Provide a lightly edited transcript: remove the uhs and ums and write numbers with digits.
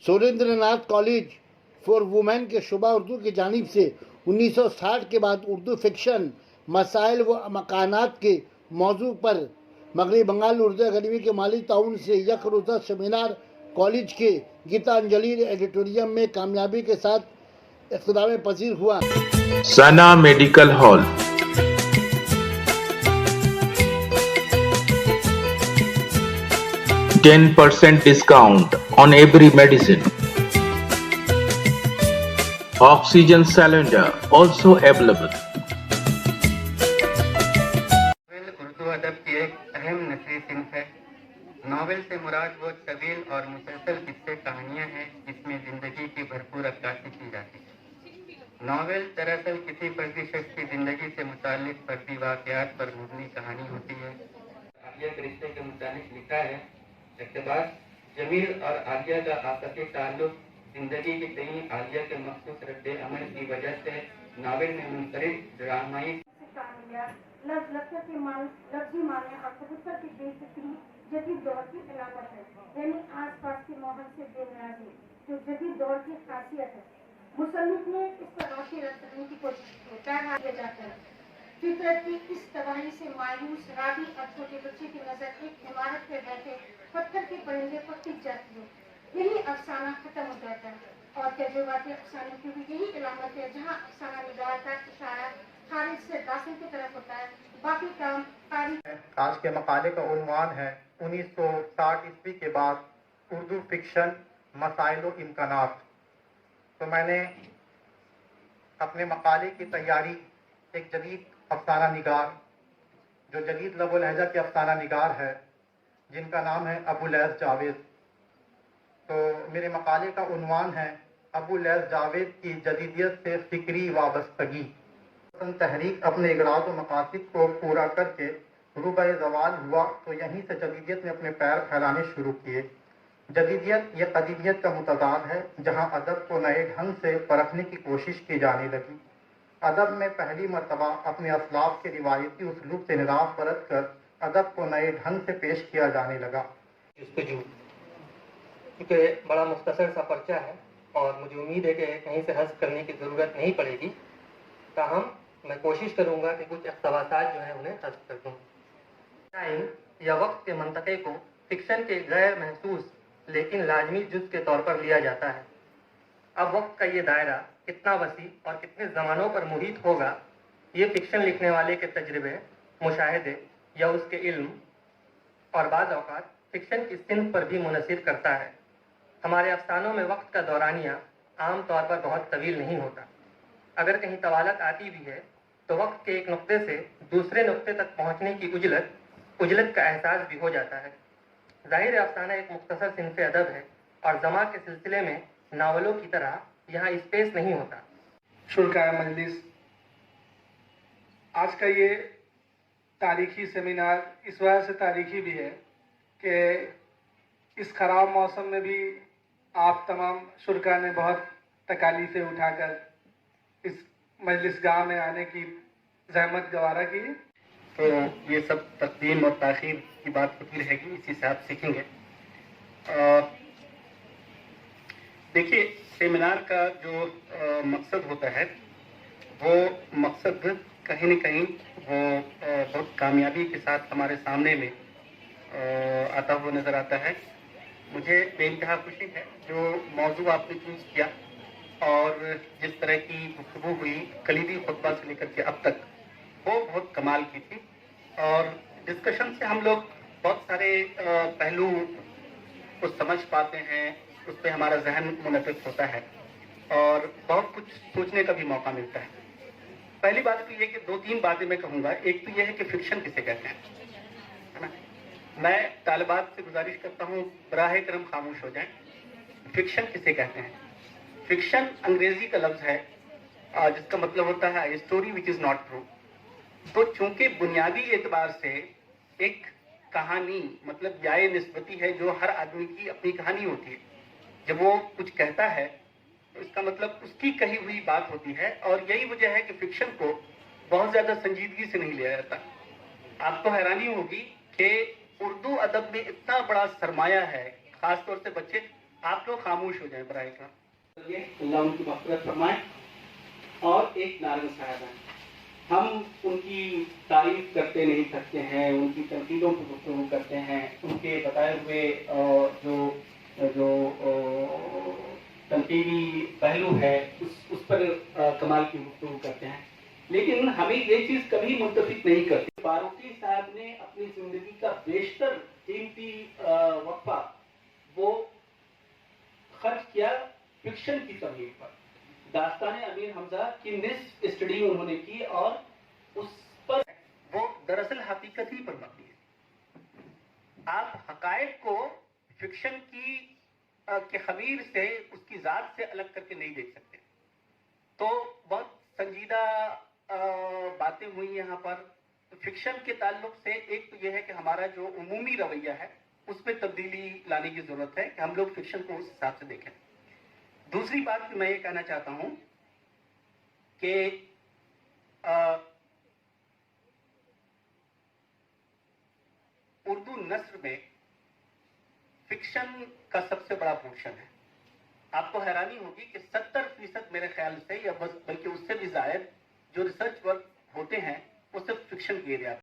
Surendra Nath college for women के शुबा उर्दू की जानिब से 1960 के बाद उर्दू फिक्शन मसाइल व मकानात के मौजू पर मगरबी बंगाल उर्दू अकेडमी के माली ताउन से यक रोज़ा सेमिनार कॉलेज के गीतांजलि एडिटोरियम में कामयाबी के साथ इख्तिताम पजीर हुआ। Sana medical hall, %10 discount on every medicine. Oxygen cylinder also available. Urdu अदब की एक अहम नस्ली सिंफ है। नावल से मुराद वो तवील और मुसलसल किस्से कहानियाँ हैं जिसमें ज़िंदगी की भरपूर अक्कासी की जाती है। नावल दरअसल किसी फर्जी शख्स की ज़िंदगी से मुताल्लिक फर्जी वाक़यात पर मबनी कहानी होती है। आलिया के रिश्ते के मुतालिक लिखा है, इक़्तिबास जमील और आलिया का आपसी ताल्लुक ज़िंदगी की कई आलिया के मखसूस रद्द अमल की वजह से नावल में मुनफरिद ड्रामाई लफ्ज़ी माने और कबूतर की बेइज्जती जदीद दौर की अलामत है, यानी आस पास के माहौल से बेनियाज़ी जो जदीद दौर की खासियत है। मुसन्निफ ने इस पर रोशनी रखने की कोशिश की। पैगाम दिया जाता है, फितरत की इस तबाही से मायूस रावी और छोटे बच्चे की नजर एक इमारत पे बैठे पत्थर के परिंदे पर टिक जाती है। यही अफसाना खत्म हो जाता है और तजुर्बाती अफसाने की भी यही अलामत है, जहाँ अफसाना निगार का इशारा खारिज से दाखिल की तरफ होता है, बाकी काम आज के मकाले का उन्वान है 1960 ईस्वी के बाद उर्दू फिक्शन मसाइल व इम्कानात। तो मैंने अपने मकाले की तैयारी एक जदीद अफसाना निगार, जो जदीद लबो लहजा के अफसाना निगार है, जिनका नाम है अबू लैस जावेद। तो मेरे मकाले का उन्वान है अबू लैस जावेद की जदीदियत से फ़िक्री वाबस्तगी। तहरीक अपने इगराज व मकासद को पूरा करके रूबे ज़वाल हुआ तो यहीं से जदीदियत ने अपने पैर फैलाने शुरू किए। जदीदियत ये कदीमियत का मुतज़ाद है, जहाँ अदब को नए ढंग से परखने की कोशिश की जाने लगी। अदब में पहली मरतबा अपने असलाफ के रिवायती उसलूब से निराफ बरत कर अदब को नए ढंग से पेश किया जाने लगा। क्योंकि बड़ा मुख्तसर सा पर्चा है और मुझे उम्मीद है कि कहीं से हज़फ करने की ज़रूरत नहीं पड़ेगी, ताहम मैं कोशिश करूँगा कि कुछ इक़्तिबासात जो है उन्हें हज़फ कर दूँ। टाइम या वक्त के मंतक़े को फ़िक्शन के गैर महसूस लेकिन लाजमी जुज़ के तौर पर लिया जाता है। अब वक्त का ये दायरा कितना वसी और कितने ज़मानों पर मुहित होगा, ये फ़िक्शन लिखने वाले के तजर्बे, मुशाहिदे या उसके इल्म और बाज़ औक़ात फ़िक्शन की सिंफ पर भी मुनहसिर करता है। हमारे अफ़सानों में वक्त का दौरानिया आम तौर पर बहुत तवील नहीं होता। अगर कहीं तवालत आती भी है तो वक्त के एक नुक्ते से दूसरे नुक्ते तक पहुँचने की उजलत का एहसास भी हो जाता है। ज़ाहिर अफ़साना एक मुख्तसर सिंफ़ अदब है और ज़मा के सिलसिले में नावलों की तरह यहाँ स्पेस नहीं होता। शुरकाए मजलिस, आज का ये तारीखी सेमिनार इस वजह से तारीखी भी है कि इस ख़राब मौसम में भी आप तमाम शुरका ने बहुत तकालीफ़ें उठाकर इस मजलिस गाह में आने की ज़हमत गवारा की। तो ये सब तक़दीम और ताख़ीर की बात होती रहेगी, इसी से आप सीखेंगे। देखिए, सेमिनार का जो मकसद होता है वो मकसद कहीं न कहीं वो बहुत कामयाबी के साथ हमारे सामने में आता हुआ नज़र आता है। मुझे बेइंतहा खुशी है जो मौजू आपने चूज़ किया और जिस तरह की गुफ्तगू हुई कलीदी खुतबा से लेकर के अब तक, वो बहुत कमाल की थी। और डिस्कशन से हम लोग बहुत सारे पहलू को समझ पाते हैं, उस पर हमारा जहन मुनफ़िस होता है और बहुत कुछ सोचने का भी मौका मिलता है। पहली बात तो ये कि 2-3 बातें मैं कहूँगा। एक तो ये है कि फ़िक्शन किसे कहते हैं, है ना। मैं तालिबात से गुजारिश करता हूँ बराहे करम खामोश हो जाएं। फ़िक्शन किसे कहते हैं? फ़िक्शन अंग्रेज़ी का लफ्ज़ है जिसका मतलब होता है story which is not true. तो चूँकि बुनियादी एतबार से एक कहानी मतलब याए निस्बती है, जो हर आदमी की अपनी कहानी होती है। जब वो कुछ कहता है तो इसका मतलब उसकी कही हुई बात होती है और यही वजह है कि फ़िक्शन को बहुत ज़्यादा संजीदगी से नहीं लिया जाता। आपको हैरानी होगी कि उर्दू अदब में इतना बड़ा सरमाया है, ख़ास तौर से बच्चे आप लोग खामोश हो जाएं बराए का। अल्लाह उनकी मग़फ़िरत फरमाए। और एक नारंग साहब हैं, हम उनकी तारीफ करते नहीं थकते हैं, उनकी तनकीदों पर गुफ्तगू करते हैं, उनके बताए हुए जो तनकीदी पहलू है उस पर कमाल की गुफ्तगू करते हैं, लेकिन हमें ये चीज़ कभी मुत्तफिक नहीं करती। फारूकी साहब ने अपनी ज़िंदगी का बेशतर कीमती वक्फा वो खर्च किया फिक्शन की तमीर पर। दास्तान अमीर हमजा की निस्फ स्टडी उन्होंने की और उस पर वो दरअसल हकीकत ही पर मबनी है। आप हकायक को फिक्शन की के खमीर से, उसकी ज़ात से अलग करके नहीं देख सकते। तो बहुत संजीदा बातें हुई यहाँ पर। फिक्शन के ताल्लुक से एक तो यह है कि हमारा जो उमूमी रवैया है उसमें तब्दीली लाने की ज़रूरत है कि हम लोग फिक्शन को उस हिसाब से देखें। दूसरी बात कि मैं ये कहना चाहता हूँ कि उर्दू नस्र में फिक्शन का सबसे बड़ा पोर्शन है। आपको हैरानी होगी कि 70% मेरे ख्याल से, या बल्कि उससे भी ज़ायद, जो रिसर्च वर्क होते हैं वो सिर्फ फिक्शन के एरिया